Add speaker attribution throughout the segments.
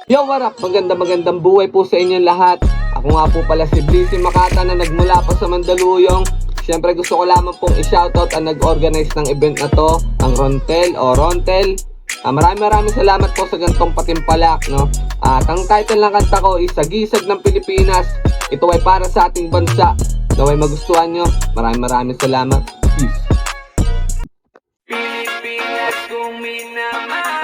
Speaker 1: Yo, what up? Magandang buhay po sa inyong lahat. Ako nga po pala si Blissy Makata na nagmula pa sa Mandaluyong. Siyempre gusto ko lamang pong i-shoutout ang nag-organize ng event na to, ang Rontel o Rontel. Maraming salamat po sa gantong patimpalak, no? At ang title ng kanta ko is Sagisag ng Pilipinas. Ito ay para sa ating bansa. Naway magustuhan nyo. Maraming salamat. Peace.
Speaker 2: Pilipinas kung minamahal.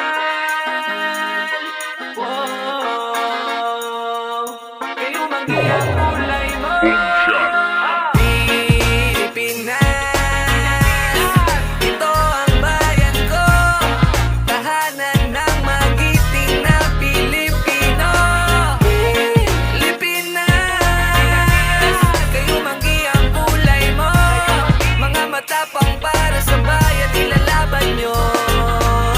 Speaker 2: Kayo mangyayang kulay mo. Pilipinas, ito ang bayan ko. Tahanan ng magiting na Pilipino. Pilipinas, kayo mangyayang kulay mo. Mga matapang para sa bayan, ilalaban nyo.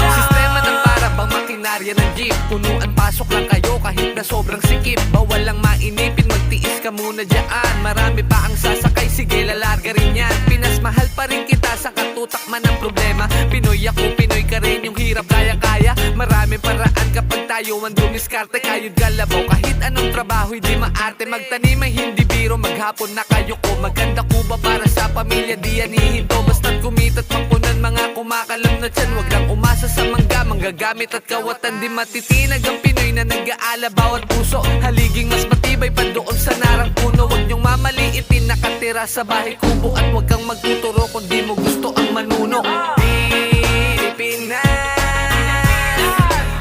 Speaker 2: Sistema ng para bang makinarya ng jeep. Punuan pasok lang kayo kahit na sobrang sikip. Bawal lang mainipin, magtiis ka muna dyan. Marami pa ang sasakay, sige lalarga rin yan. Pinas mahal pa rin kita, sa katutak man ang problema. Pinoy ako, Pinoy ka rin, yung hirap kaya-kaya. Maraming paraan kapag tayo ang dumiskarte. Kayod galabaw, kahit anong trabaho hindi maarte. Magtanim ay hindi biro, maghapon na kayo ko. Maganda ko ba para sa pamilya, di yan hihinto. Basta't kumita't mapunan mga kumakalam na tiyan. Huwag lang umasa sa manggagamit at kawatan. Di matitinag ang Pinoy na nag-aala bawat puso. Haliging mas matibay pa doon sa narang puno. Huwag niyong mamaliitin, nakatira sa bahay kubo. At huwag kang magtuturo kung di mo gusto ang manuno. Pilipinas,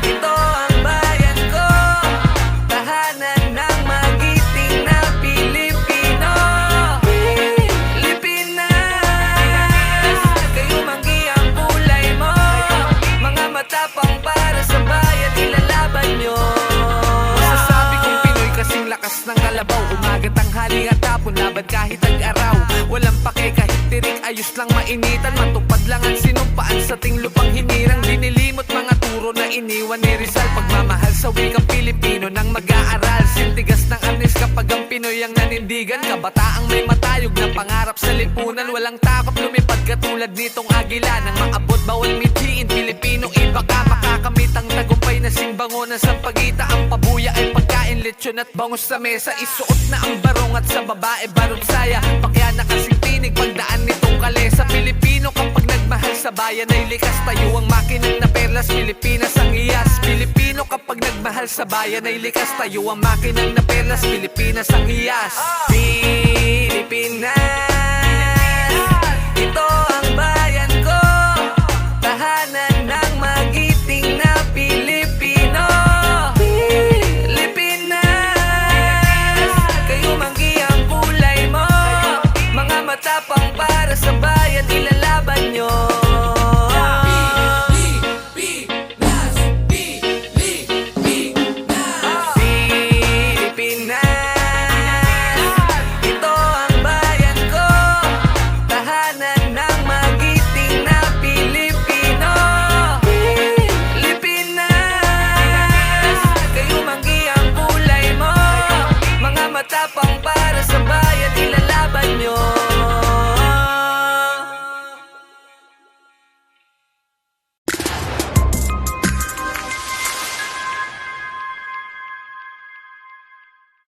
Speaker 2: ito ang bayan ko. Tahanan ng magiting na Pilipino. Pilipinas, kayo manggiyang kulay mo. Mga matapang para sa bayan, ilalaban nyo. Masasabi kong Pinoy kasing lakas ng kalabaw. Umaga, tanghali at hapon, laban kahit tag-araw. Walang pake kahit tirik, ayos lang mainitan. Matupad lang ang sinumpaan sa tinglupang hinirang. Dinilimot mga turo na iniwan ni Rizal. Pagmamahal sa wikang Pilipino nang mag-aaral. Sintigas ng arnis kapag ang Pinoy ang nanindigan. Kabataang may matayog na pangarap sa lipunan. Walang takot lumipad katulad nitong agila. Nang maabot bawal mithiin, Pilipino iba ka. Makakamit ang tagumpay na simbango ng sampagita. Ang pabuya ay pagkain, lechon at bangos sa mesa. Isuot na ang barong at sa babae barong saya. Pakya na kasing tinig pagdaan nitong kalesa. Pilipino kapag nagmahal sa bayan ay likas. Tayo ang makinang na perlas, Pilipinas ang iyas. Pilipino kapag nagmahal sa bayan ay likas. Tayo ang makinang na perlas, Pilipinas ang iyas. Pilipinas, ito ang bayan ko. Tahanan ng magiting na Pilipino. Pilipinas, kayo manggiyang kulay mo. Mga matapang